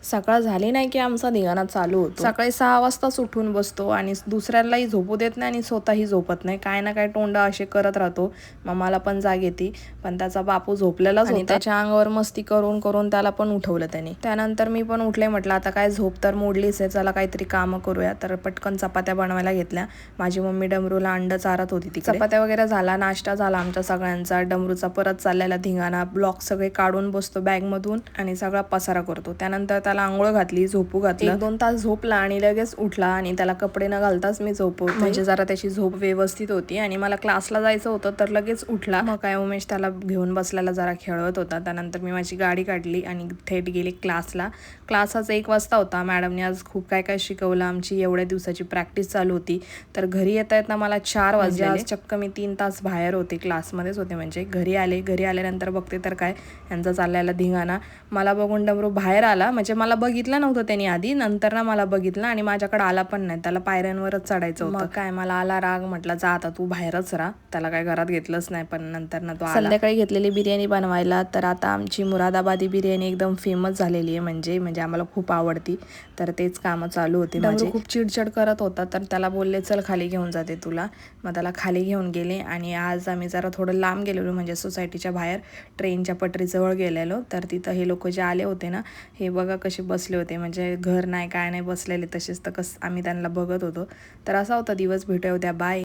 सकाळ झाली नाही की आमचा धिंगाणा चालू होतो. सकाळी 6 वाजताच उठून बसतो आणि दुसऱ्यालाही झोपू देत नाही आणि स्वतःही झोपत नाही. काय ना काय तोंड असे करत राहतो. मग मला पण जाग येते, पण त्याचा बापू झोपलेलाच होता. त्याच्या अंगावर मस्ती करून करून त्याला पण उठवलं त्याने. त्यानंतर मी पण उठले, म्हटलं आता काय झोप तर मोडलीच आहे, चला काहीतरी कामं करूया. तर पटकन चपात्या बनवायला घेतल्या. माझी मम्मी डमरूला अंड चारत होती तिकडे. चपात्या वगैरे झाला, नाश्ता झाला आमच्या सगळ्यांचा. डमरूचा परत चाललेला धिंगाणा, ब्लॉक सगळे काढून बसतो बॅगमधून आणि सगळा पसारा करतो. त्यानंतर त्याला आंघोळ घातली, झोपू घातलं. 1-2 तास झोपला आणि लगेच उठला आणि त्याला कपडे न घालताच मी झोपवते, म्हणजे जरा त्याची झोप व्यवस्थित होती. आणि मला क्लासला जायचं होतं तर लगेच उठला. मग काय उमेश त्याला घेऊन बसलेला, जरा खेळत होता. त्यानंतर मी माझी गाडी काढली आणि थेट गेले क्लासला. क्लास आज 1 वाजता होता. मॅडमने आज खूप काय काय शिकवलं. आमची एवढ्या दिवसाची प्रॅक्टिस चालू होती. तर घरी येता मला 4 वाजले. आज चक्क मी 3 तास बाहेर होते, क्लासमध्येच होते. म्हणजे घरी आल्यानंतर बघते तर काय यांचा चाललेला धिंगाणा. मला बघून डमरू बाहेर आला, म्हणजे मला बघितलं नव्हतं त्यांनी आधी, नंतर ना मला बघितलं आणि माझ्याकडे आला पण नाही. त्याला पायऱ्यांवरच चढायचं होतं. मग काय मला आला राग, म्हटलं जा आता तू बाहेरच राहा. त्याला काय घरात घेतलंच नाही. पण नंतर ना तो आला. संध्याकाळी घेतलेली बिर्याणी बनवायला. तर आता आमची मुरादाबादी बिर्याणी एकदम फेमस झालेली आहे, म्हणजे आम्हाला खूप आवडती. तर तेच कामं चालू होती. डमरू खूप चिडचिड करत होता, तर त्याला बोलले चल खाली घेऊन जाते तुला. मग त्याला खाली घेऊन गेले आणि आज आम्ही जरा थोडं लांब गेलेलो, म्हणजे सोसायटीच्या बाहेर ट्रेनच्या पटरीजवळ गेलेलो. तर तिथं हे लोक जे आले होते ना, हे बघा कसे बसले होते, म्हणजे घर नाही काय नाही बसलेले तसेच, तर आम्ही त्यांना बघत होतो. तर असा होता दिवस. भेटूया उद्या, बाय.